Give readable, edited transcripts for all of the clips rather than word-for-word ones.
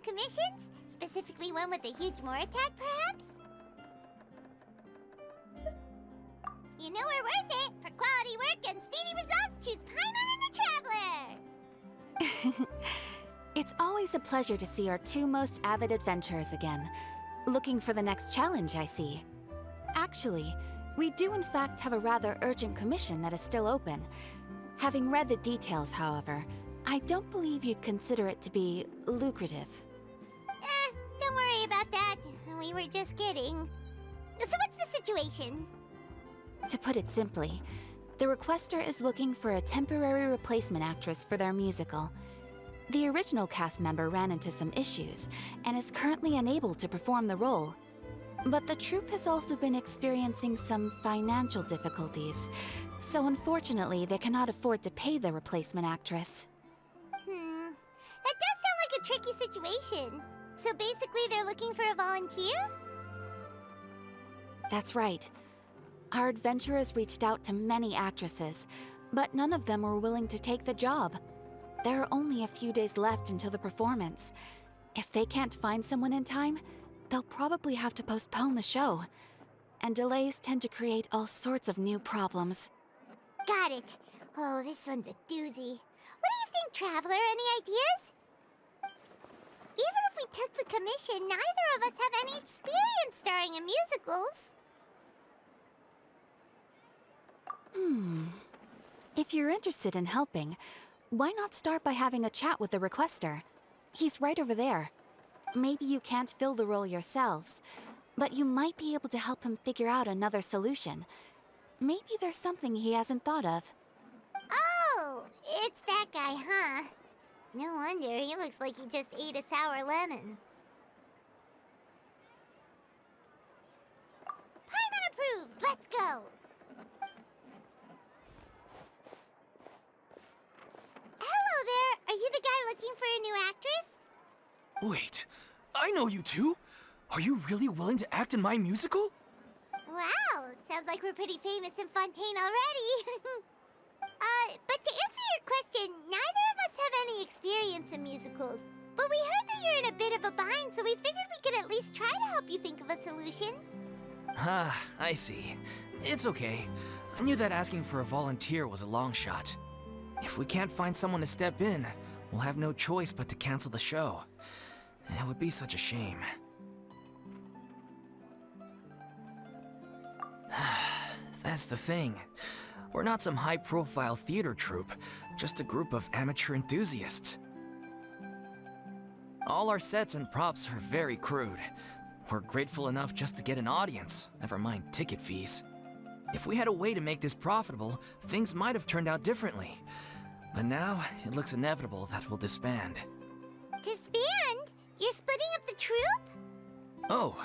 commissions? Specifically one with a huge more attack, perhaps? You know we're worth it! For quality work and speedy results, choose Paimon and the Traveler! It's always a pleasure to see our two most avid adventurers again. Looking for the next challenge, I see. Actually, we do in fact have a rather urgent commission that is still open. Having read the details, however, I don't believe you'd consider it to be lucrative. Don't worry about that. We were just kidding. So what's the situation? To put it simply, the requester is looking for a temporary replacement actress for their musical. The original cast member ran into some issues and is currently unable to perform the role. But the troupe has also been experiencing some financial difficulties, so unfortunately they cannot afford to pay the replacement actress. That does sound like a tricky situation. So basically they're looking for a volunteer? That's right. Our adventurers reached out to many actresses, but none of them were willing to take the job. There are only a few days left until the performance. If they can't find someone in time, they'll probably have to postpone the show. And delays tend to create all sorts of new problems. Got it. Oh, this one's a doozy. What do you think, Traveler? Any ideas? Even if we took the commission, neither of us have any experience starring in musicals. If you're interested in helping, why not start by having a chat with the requester? He's right over there. Maybe you can't fill the role yourselves, but you might be able to help him figure out another solution. Maybe there's something he hasn't thought of. Oh, it's that guy, huh? No wonder, he looks like he just ate a sour lemon. Paimon approves! Let's go! Hello there! Are you the guy looking for a new actress? Wait, I know you two! Are you really willing to act in my musical? Wow, sounds like we're pretty famous in Fontaine already. But to answer your question, neither of us have any experience in musicals. But we heard that you're in a bit of a bind, so we figured we could at least try to help you think of a solution. Ah, I see. It's okay. I knew that asking for a volunteer was a long shot. If we can't find someone to step in, we'll have no choice but to cancel the show. It would be such a shame. That's the thing. We're not some high-profile theater troupe, just a group of amateur enthusiasts. All our sets and props are very crude. We're grateful enough just to get an audience, never mind ticket fees. If we had a way to make this profitable, things might have turned out differently. But now, it looks inevitable that we'll disband. Disband? You're splitting up the troupe? Oh,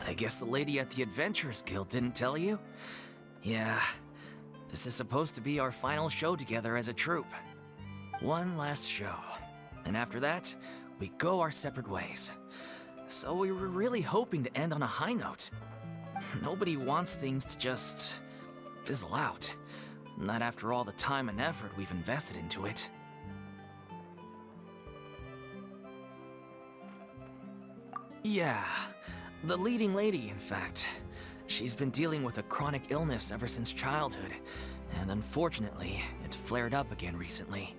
I guess the lady at the Adventurers Guild didn't tell you? Yeah, this is supposed to be our final show together as a troupe. One last show. And after that, we go our separate ways. So we were really hoping to end on a high note. Nobody wants things to just fizzle out. Not after all the time and effort we've invested into it. Yeah, the leading lady, in fact. She's been dealing with a chronic illness ever since childhood, and unfortunately, it flared up again recently.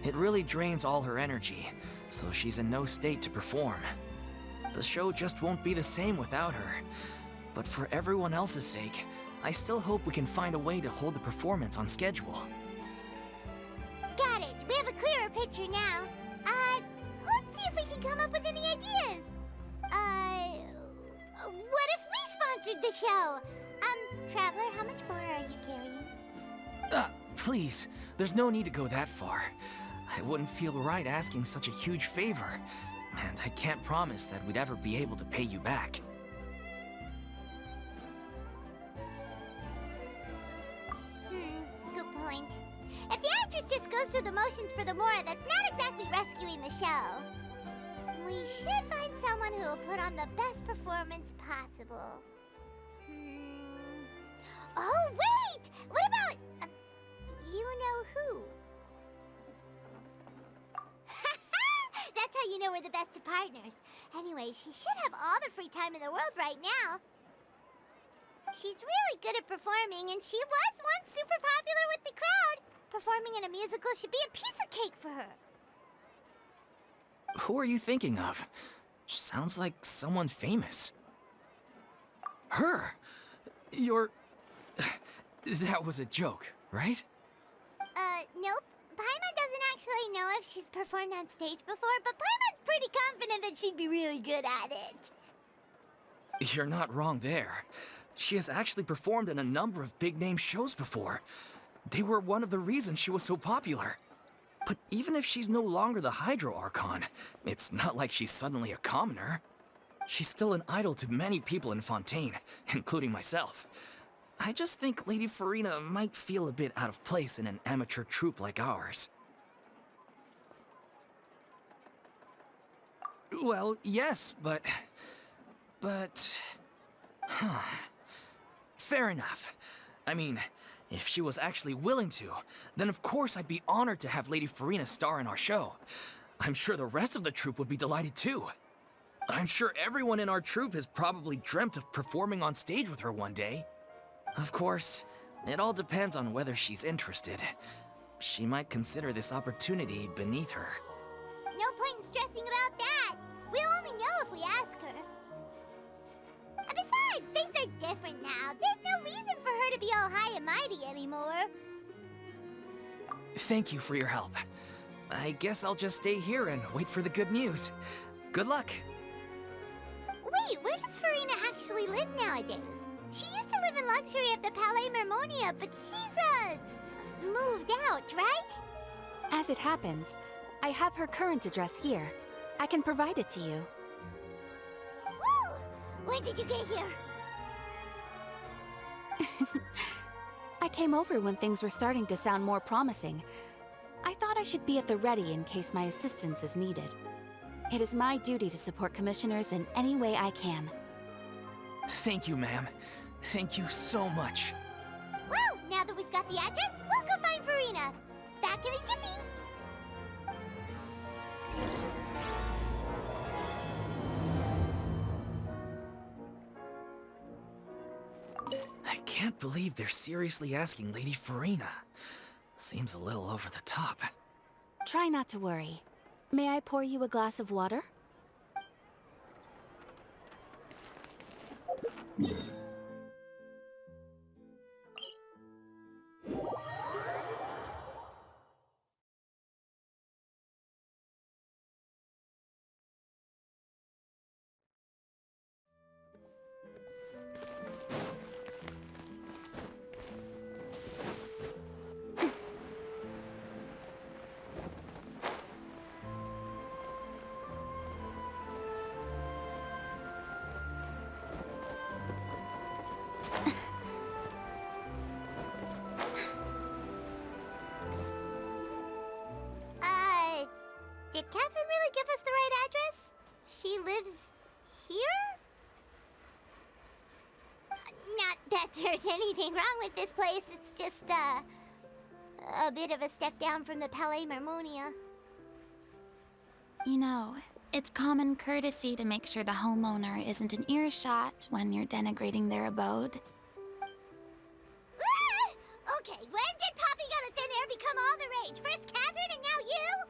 It really drains all her energy, so she's in no state to perform. The show just won't be the same without her. But for everyone else's sake, I still hope we can find a way to hold the performance on schedule. Got it. We have a clearer picture now. Let's see if we can come up with any ideas. What if we sponsored the show? Traveler, how much more are you carrying? Please, there's no need to go that far. I wouldn't feel right asking such a huge favor, and I can't promise that we'd ever be able to pay you back. Good point. If the actress just goes through the motions for the more, that's not exactly rescuing the show. We should find someone who will put on the best performance possible. Oh, wait! What about... you know who? That's how you know Farina were the best of partners. Anyway, she should have all the free time in the world right now. She's really good at performing, and she was once super popular with the crowd. Performing in a musical should be a piece of cake for her. Who are you thinking of? Sounds like someone famous. Her? You're... That was a joke, right? Nope. Paimon doesn't actually know if she's performed on stage before, but Paimon's pretty confident that she'd be really good at it. You're not wrong there. She has actually performed in a number of big-name shows before. They were one of the reasons she was so popular. But even if she's no longer the Hydro Archon, it's not like she's suddenly a commoner. She's still an idol to many people in Fontaine, including myself. I just think Lady Farina might feel a bit out of place in an amateur troupe like ours. Well, yes, but... Huh. Fair enough. I mean, if she was actually willing to, then of course I'd be honored to have Lady Farina star in our show. I'm sure the rest of the troupe would be delighted too. I'm sure everyone in our troupe has probably dreamt of performing on stage with her one day. Of course, it all depends on whether she's interested. She might consider this opportunity beneath her. No point in stressing about that. We'll only know if we ask her. And besides, things are different now. There's no reason for her to be all high and mighty anymore. Thank you for your help. I guess I'll just stay here and wait for the good news. Good luck. Wait, where does Farina actually live nowadays? She used to live in luxury at the Palais Mermonia, but she's, moved out, right? As it happens, I have her current address here. I can provide it to you. Woo! When did you get here? I came over when things were starting to sound more promising. I thought I should be at the ready in case my assistance is needed. It is my duty to support commissioners in any way I can. Thank you, ma'am. Thank you so much. Woo! Now that we've got the address, we'll go find Farina. Back in a jiffy. I can't believe they're seriously asking Lady Farina. Seems a little over the top. Try not to worry. May I pour you a glass of water? Did Catherine really give us the right address? She lives here? Not that there's anything wrong with this place, it's just, a bit of a step down from the Palais Mermonia. You know, it's common courtesy to make sure the homeowner isn't in earshot when you're denigrating their abode. Ah! Okay, when did popping out of thin air become all the rage? First Catherine and now you?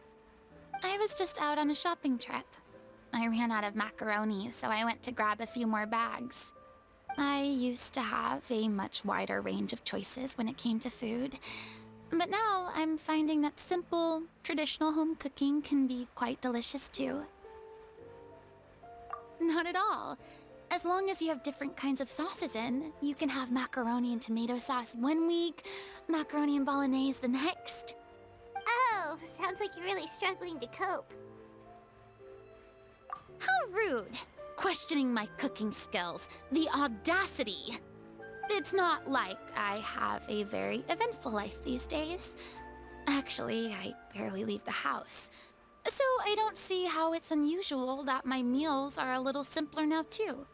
I was just out on a shopping trip. I ran out of macaroni, so I went to grab a few more bags. I used to have a much wider range of choices when it came to food, but now I'm finding that simple, traditional home cooking can be quite delicious too. Not at all. As long as you have different kinds of sauces in, you can have macaroni and tomato sauce one week, macaroni and bolognese the next. Oh, sounds like you're really struggling to cope. How rude! Questioning my cooking skills. The audacity! It's not like I have a very eventful life these days. Actually, I barely leave the house. So I don't see how it's unusual that my meals are a little simpler now too.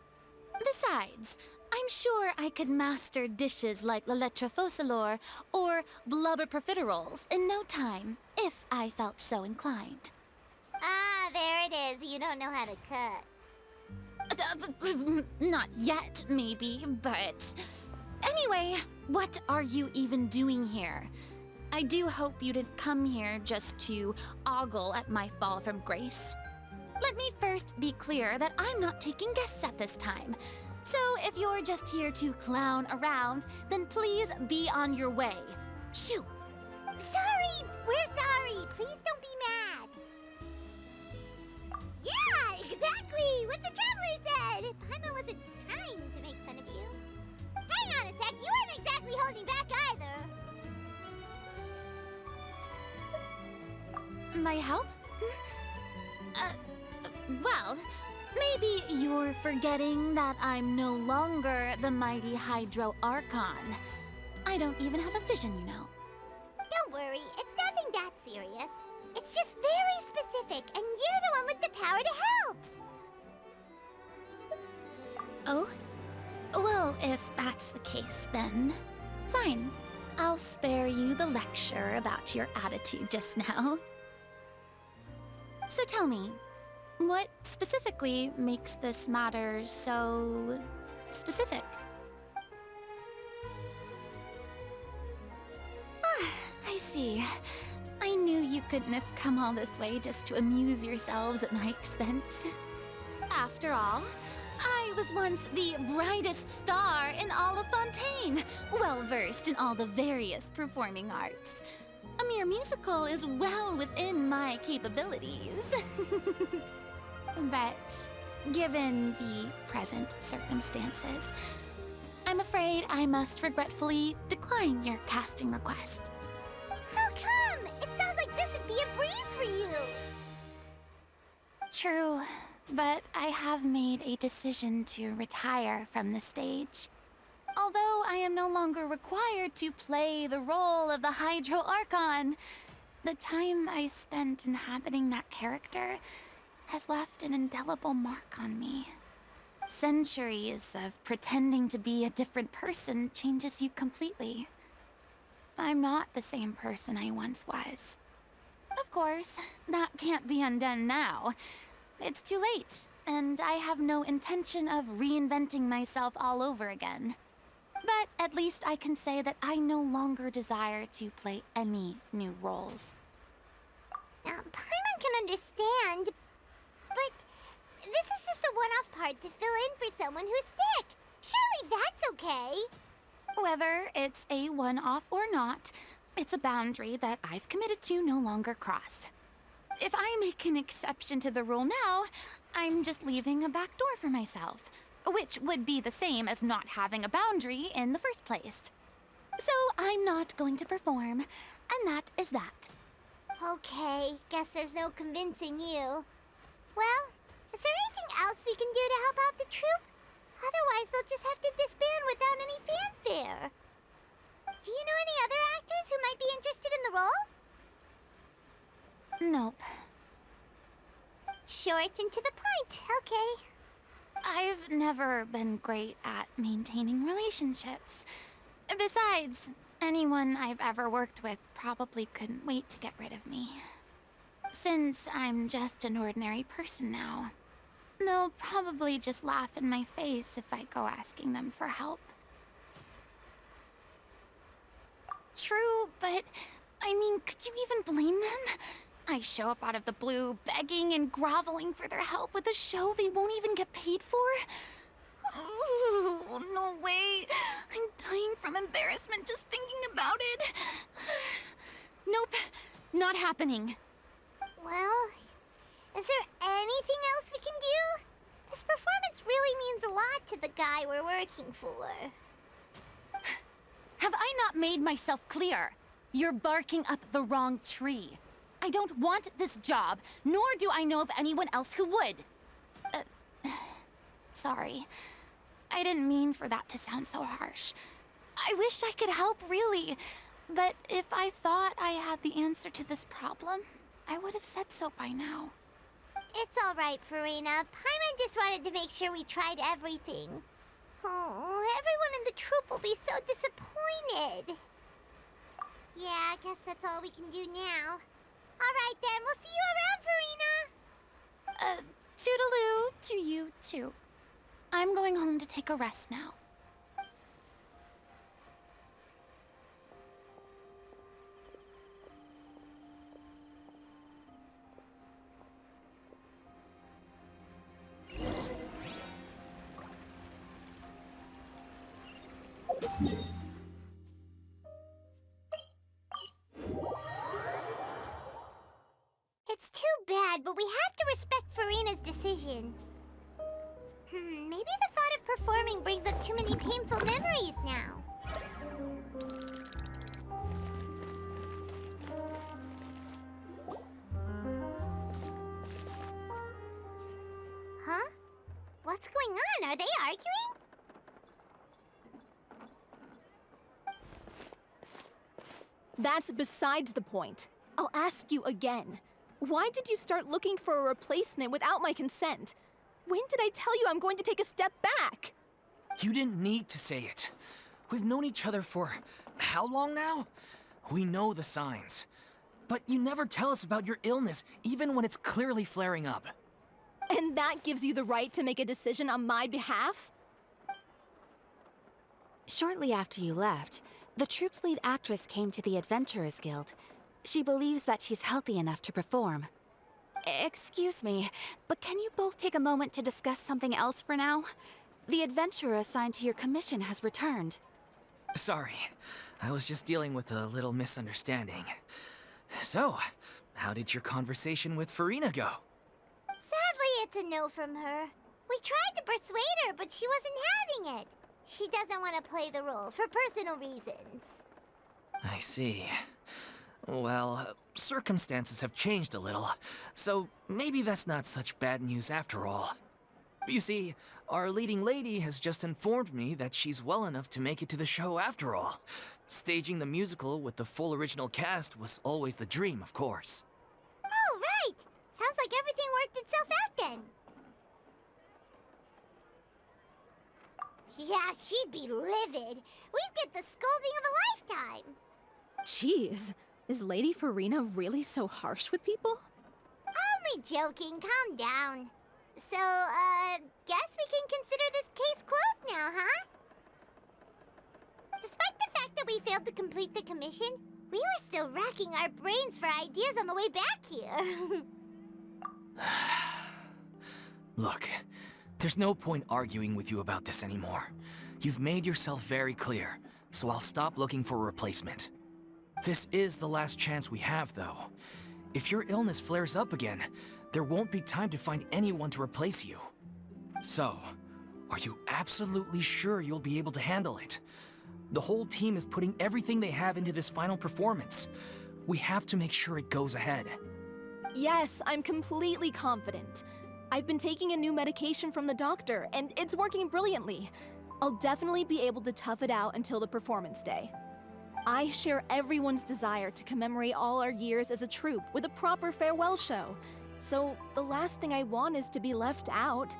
Besides, I'm sure I could master dishes like la lettre faucilor or blubber profiteroles in no time, if I felt so inclined. Ah, there it is. You don't know how to cook. Not yet, maybe, but... Anyway, what are you even doing here? I do hope you didn't come here just to ogle at my fall from grace. Let me first be clear that I'm not taking guests at this time. So if you're just here to clown around, then please be on your way. Shoo! Sorry! We're sorry! Please don't be mad! Yeah, exactly! What the Traveler said! Paimon wasn't trying to make fun of you. Hang on a sec, you weren't exactly holding back either. My help? Well, maybe you're forgetting that I'm no longer the mighty Hydro Archon. I don't even have a vision, you know. Don't worry, it's nothing that serious. It's just very specific, and you're the one with the power to help! Oh? Well, if that's the case, then fine. I'll spare you the lecture about your attitude just now. So tell me, what specifically makes this matter so specific? Ah, I see. I knew you couldn't have come all this way just to amuse yourselves at my expense. After all, I was once the brightest star in all of Fontaine, well-versed in all the various performing arts. A mere musical is well within my capabilities. But given the present circumstances, I'm afraid I must regretfully decline your casting request. How come? It sounds like this would be a breeze for you. True, but I have made a decision to retire from the stage. Although I am no longer required to play the role of the Hydro Archon, the time I spent inhabiting that character has left an indelible mark on me. Centuries of pretending to be a different person changes you completely. I'm not the same person I once was. Of course, that can't be undone now. It's too late, and I have no intention of reinventing myself all over again. But at least I can say that I no longer desire to play any new roles. Paimon can understand, but this is just a one-off part to fill in for someone who's sick. Surely that's okay. Whether it's a one-off or not, it's a boundary that I've committed to no longer cross. If I make an exception to the rule now, I'm just leaving a back door for myself, which would be the same as not having a boundary in the first place. So I'm not going to perform, and that is that. Okay, guess there's no convincing you. Well, is there anything else we can do to help out the troupe? Otherwise, they'll just have to disband without any fanfare. Do you know any other actors who might be interested in the role? Nope. Short and to the point, okay. I've never been great at maintaining relationships. Besides, anyone I've ever worked with probably couldn't wait to get rid of me. Since I'm just an ordinary person now, they'll probably just laugh in my face if I go asking them for help. True, but I mean, could you even blame them? I show up out of the blue, begging and groveling for their help with a show they won't even get paid for? Ooh, no way. I'm dying from embarrassment just thinking about it. Nope, not happening. Well, is there anything else we can do? This performance really means a lot to the guy we're working for. Have I not made myself clear? You're barking up the wrong tree. I don't want this job, nor do I know of anyone else who would. Sorry. I didn't mean for that to sound so harsh. I wish I could help, really. But if I thought I had the answer to this problem, I would have said so by now. It's all right, Farina. Paimon just wanted to make sure we tried everything. Oh, everyone in the troupe will be so disappointed. Yeah, I guess that's all we can do now. All right, then. We'll see you around, Farina. Toodaloo to you, too. I'm going home to take a rest now. It's too bad, but we have to respect Farina's decision. Maybe the thought of performing brings up too many painful memories now. Huh? What's going on? Are they arguing? That's besides the point. I'll ask you again. Why did you start looking for a replacement without my consent? When did I tell you I'm going to take a step back? You didn't need to say it. We've known each other for how long now? We know the signs. But you never tell us about your illness, even when it's clearly flaring up. And that gives you the right to make a decision on my behalf? Shortly after you left, the troupe's lead actress came to the Adventurers Guild. She believes that she's healthy enough to perform. Excuse me, but can you both take a moment to discuss something else for now? The adventurer assigned to your commission has returned. Sorry, I was just dealing with a little misunderstanding. So, how did your conversation with Farina go? Sadly, it's a no from her. We tried to persuade her, but she wasn't having it. She doesn't want to play the role for personal reasons. I see. Well, circumstances have changed a little, so maybe that's not such bad news after all. You see, our leading lady has just informed me that she's well enough to make it to the show after all. Staging the musical with the full original cast was always the dream, of course. Oh, right! Sounds like everything worked itself out then. Yeah, she'd be livid. We'd get the scolding of a lifetime. Jeez, is Lady Farina really so harsh with people? Only joking, calm down. So, guess we can consider this case closed now, huh? Despite the fact that we failed to complete the commission, we were still racking our brains for ideas on the way back here. Look, there's no point arguing with you about this anymore. You've made yourself very clear, so I'll stop looking for a replacement. This is the last chance we have, though. If your illness flares up again, there won't be time to find anyone to replace you. So, are you absolutely sure you'll be able to handle it? The whole team is putting everything they have into this final performance. We have to make sure it goes ahead. Yes, I'm completely confident. I've been taking a new medication from the doctor, and it's working brilliantly. I'll definitely be able to tough it out until the performance day. I share everyone's desire to commemorate all our years as a troupe with a proper farewell show. So the last thing I want is to be left out.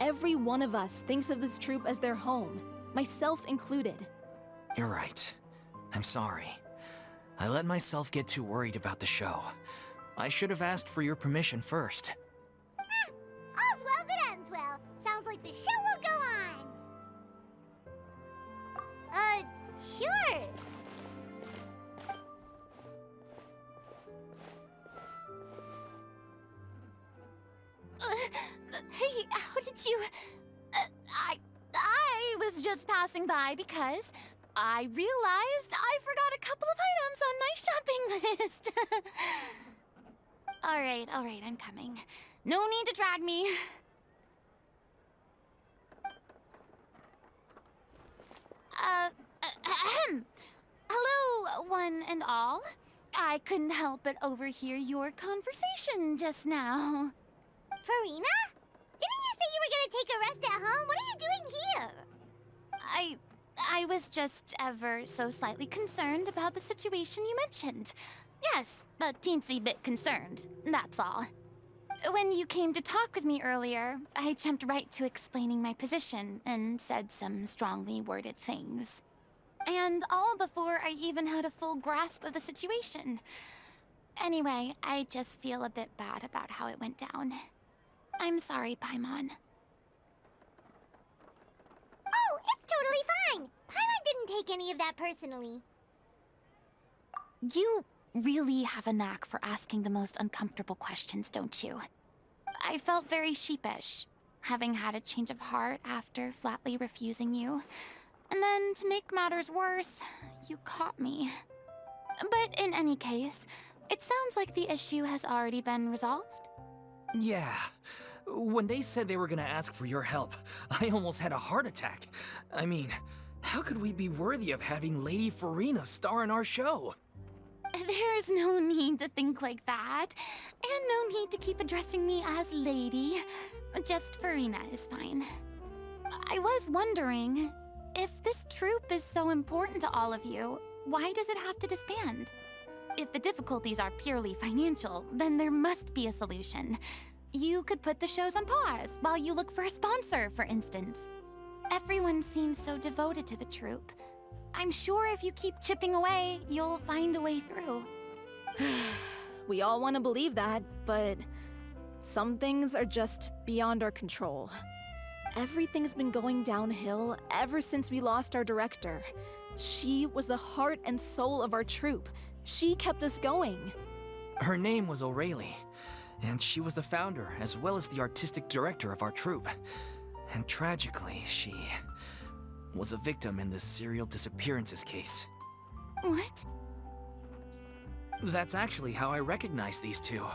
Every one of us thinks of this troupe as their home, myself included. You're right. I'm sorry. I let myself get too worried about the show. I should have asked for your permission first. All's well that ends well. Sounds like the show will go on. Sure. Hey, how did you... I was just passing by because I realized I forgot a couple of items on my shopping list. All right, I'm coming. No need to drag me. Hello, one and all. I couldn't help but overhear your conversation just now. Farina? Didn't you say you were gonna take a rest at home? What are you doing here? I was just ever so slightly concerned about the situation you mentioned. Yes, a teensy bit concerned, that's all. When you came to talk with me earlier, I jumped right to explaining my position and said some strongly worded things. And all before I even had a full grasp of the situation. Anyway, I just feel a bit bad about how it went down. I'm sorry, Paimon. Oh, it's totally fine. Paimon didn't take any of that personally. You really have a knack for asking the most uncomfortable questions, don't you? I felt very sheepish, having had a change of heart after flatly refusing you. And then, to make matters worse, you caught me. But in any case, it sounds like the issue has already been resolved. Yeah. When they said they were gonna ask for your help, I almost had a heart attack. I mean, how could we be worthy of having Lady Farina star in our show? There's no need to think like that, and no need to keep addressing me as lady. Just Farina is fine. I was wondering, if this troupe is so important to all of you, why does it have to disband? If the difficulties are purely financial, then there must be a solution. You could put the shows on pause while you look for a sponsor, for instance. Everyone seems so devoted to the troupe. I'm sure if you keep chipping away, you'll find a way through. We all want to believe that, but some things are just beyond our control. Everything's been going downhill ever since we lost our director. She was the heart and soul of our troupe. She kept us going. Her name was O'Reilly, and she was the founder as well as the artistic director of our troupe. And tragically, she was a victim in the serial disappearances case. What? That's actually how I recognized these two.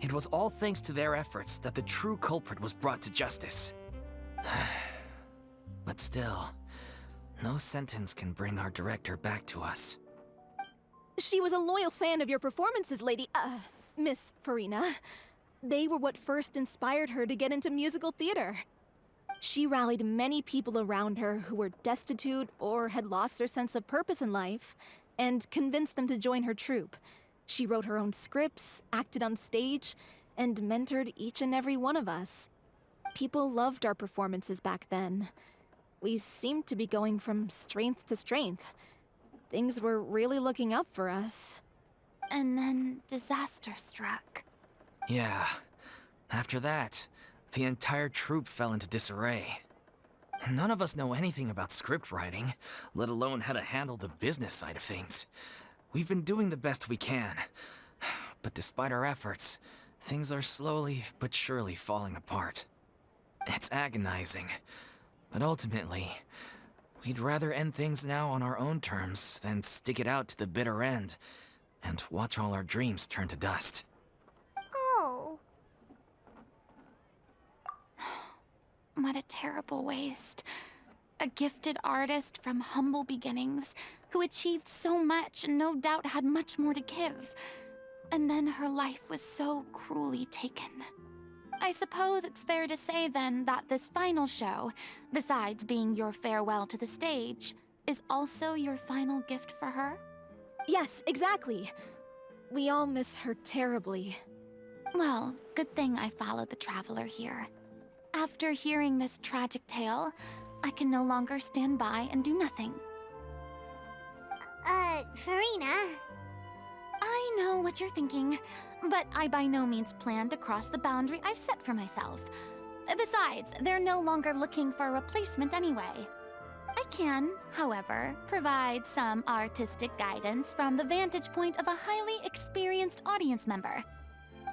It was all thanks to their efforts that the true culprit was brought to justice. But still, no sentence can bring our director back to us. She was a loyal fan of your performances, Miss Farina. They were what first inspired her to get into musical theater. She rallied many people around her who were destitute or had lost their sense of purpose in life, and convinced them to join her troupe. She wrote her own scripts, acted on stage, and mentored each and every one of us. People loved our performances back then. We seemed to be going from strength to strength. Things were really looking up for us. And then disaster struck. Yeah. After that, the entire troupe fell into disarray. None of us know anything about script writing, let alone how to handle the business side of things. We've been doing the best we can. But despite our efforts, things are slowly but surely falling apart. It's agonizing. But ultimately, we'd rather end things now on our own terms than stick it out to the bitter end and watch all our dreams turn to dust. Oh. What a terrible waste. A gifted artist from humble beginnings who achieved so much and no doubt had much more to give. And then her life was so cruelly taken. I suppose it's fair to say then that this final show, besides being your farewell to the stage, is also your final gift for her? Yes, exactly. We all miss her terribly. Well, good thing I followed the Traveler here. After hearing this tragic tale, I can no longer stand by and do nothing. Farina. I know what you're thinking, but I by no means plan to cross the boundary I've set for myself. Besides, they're no longer looking for a replacement anyway. I can, however, provide some artistic guidance from the vantage point of a highly experienced audience member.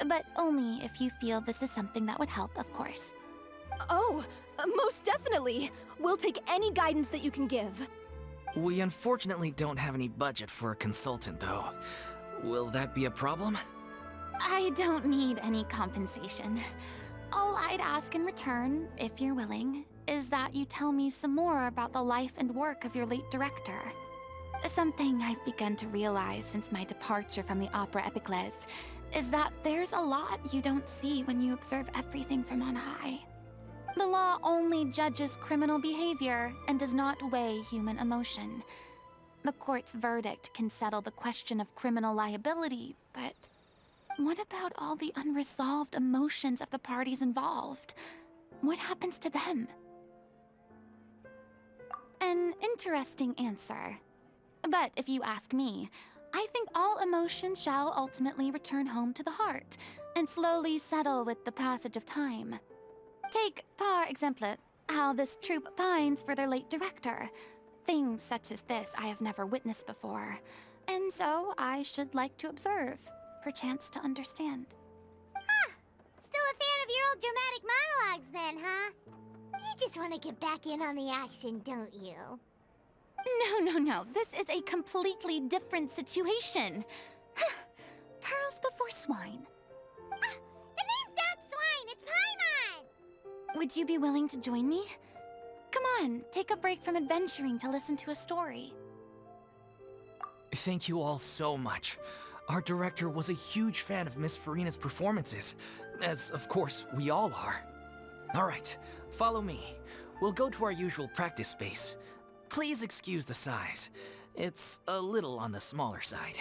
But only if you feel this is something that would help, of course. Oh, most definitely. We'll take any guidance that you can give. We unfortunately don't have any budget for a consultant, though. Will that be a problem? I don't need any compensation. All I'd ask in return, if you're willing, is that you tell me some more about the life and work of your late director. Something I've begun to realize since my departure from the Opera Epiclese is that there's a lot you don't see when you observe everything from on high. The law only judges criminal behavior and does not weigh human emotion. The court's verdict can settle the question of criminal liability, but what about all the unresolved emotions of the parties involved? What happens to them? An interesting answer. But if you ask me, I think all emotion shall ultimately return home to the heart, and slowly settle with the passage of time. Take, par exemple, how this troupe pines for their late director. Things such as this I have never witnessed before, and so I should like to observe, perchance to understand. Still a fan of your old dramatic monologues then, huh? You just want to get back in on the action, don't you? No. This is a completely different situation. Pearls before swine. The name's not Swine, it's Paimon! Would you be willing to join me? Come on, take a break from adventuring to listen to a story. Thank you all so much. Our director was a huge fan of Miss Farina's performances, as of course we all are. All right, follow me. We'll go to our usual practice space. Please excuse the size. It's a little on the smaller side.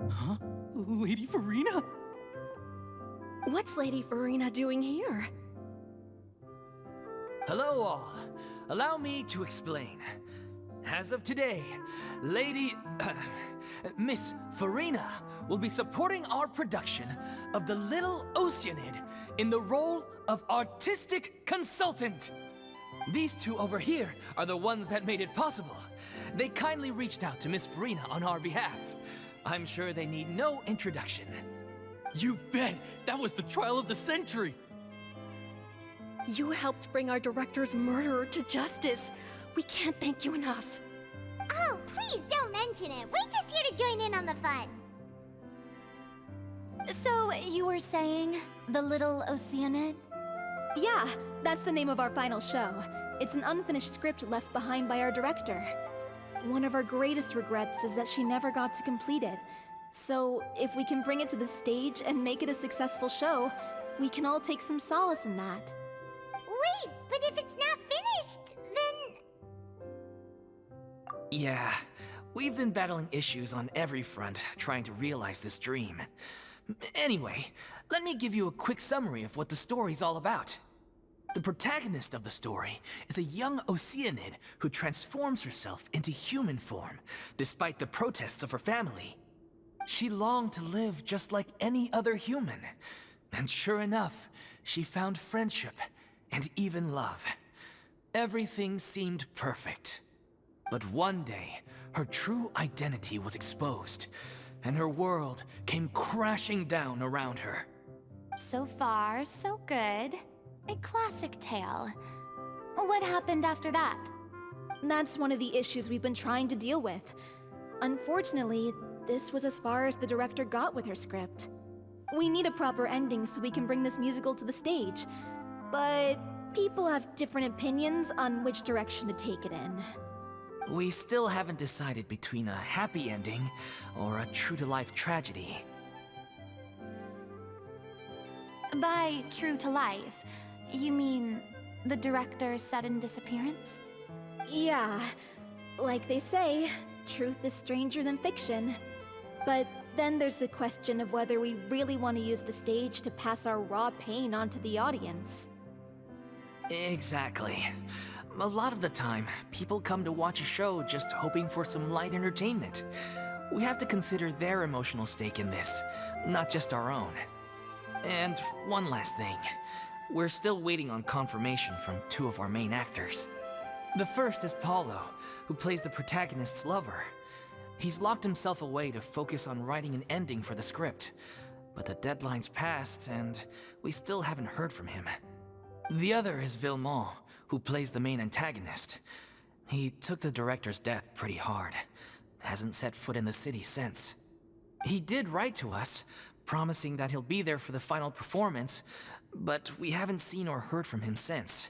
Huh? Lady Farina? What's Lady Farina doing here? Hello all. Allow me to explain. As of today, Miss Farina will be supporting our production of the Little Oceanid in the role of artistic consultant. These two over here are the ones that made it possible. They kindly reached out to Miss Farina on our behalf. I'm sure they need no introduction. You bet! That was the trial of the century! You helped bring our director's murderer to justice. We can't thank you enough. Oh, please don't mention it. We're just here to join in on the fun. So, you were saying the Little Oceanid? Yeah, that's the name of our final show. It's an unfinished script left behind by our director. One of our greatest regrets is that she never got to complete it. So, if we can bring it to the stage and make it a successful show, we can all take some solace in that. Wait, but if it's not finished, then... Yeah, we've been battling issues on every front trying to realize this dream. Anyway, let me give you a quick summary of what the story's all about. The protagonist of the story is a young Oceanid who transforms herself into human form, despite the protests of her family. She longed to live just like any other human, and sure enough, she found friendship and even love. Everything seemed perfect. But one day, her true identity was exposed, and her world came crashing down around her. So far, so good. A classic tale. What happened after that? That's one of the issues we've been trying to deal with. Unfortunately, this was as far as the director got with her script. We need a proper ending so we can bring this musical to the stage. But people have different opinions on which direction to take it in. We still haven't decided between a happy ending or a true-to-life tragedy. By true to life, you mean the director's sudden disappearance? Yeah, like they say, truth is stranger than fiction. But then there's the question of whether we really want to use the stage to pass our raw pain onto the audience. Exactly. A lot of the time, people come to watch a show just hoping for some light entertainment. We have to consider their emotional stake in this, not just our own. And one last thing. We're still waiting on confirmation from two of our main actors. The first is Paulo, who plays the protagonist's lover. He's locked himself away to focus on writing an ending for the script, but the deadline's passed and we still haven't heard from him. The other is Villemont, who plays the main antagonist. He took the director's death pretty hard. Hasn't set foot in the city since. He did write to us, promising that he'll be there for the final performance, but we haven't seen or heard from him since.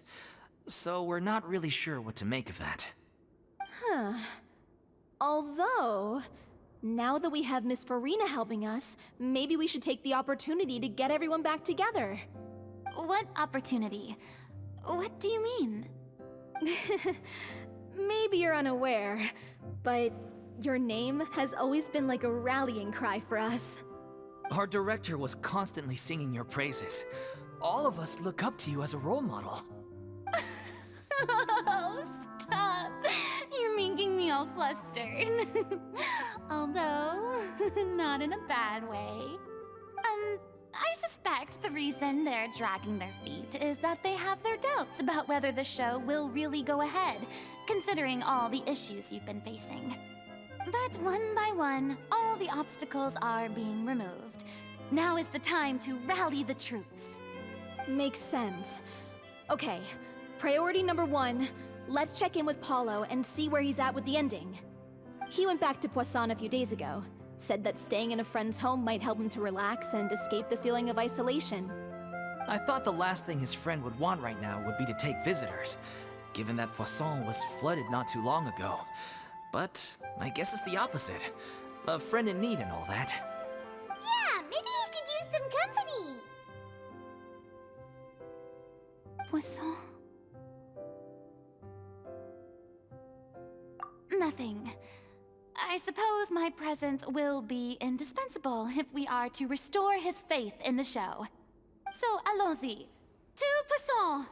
So we're not really sure what to make of that. Huh. Although, now that we have Miss Farina helping us, maybe we should take the opportunity to get everyone back together. What opportunity? What do you mean? Maybe you're unaware, but your name has always been like a rallying cry for us. Our director was constantly singing your praises. All of us look up to you as a role model. Oh, stop! You're making me all flustered. Although, not in a bad way. I suspect the reason they're dragging their feet is that they have their doubts about whether the show will really go ahead, considering all the issues you've been facing. But one by one, all the obstacles are being removed. Now is the time to rally the troops. Makes sense. Okay, priority number 1, let's check in with Paulo and see where he's at with the ending. He went back to Poisson a few days ago. Said that staying in a friend's home might help him to relax and escape the feeling of isolation. I thought the last thing his friend would want right now would be to take visitors, given that Poisson was flooded not too long ago. But I guess it's the opposite. A friend in need and all that. Yeah, maybe he could use some company. Poisson? Nothing. I suppose my presence will be indispensable if we are to restore his faith in the show. So allons-y. To Poisson!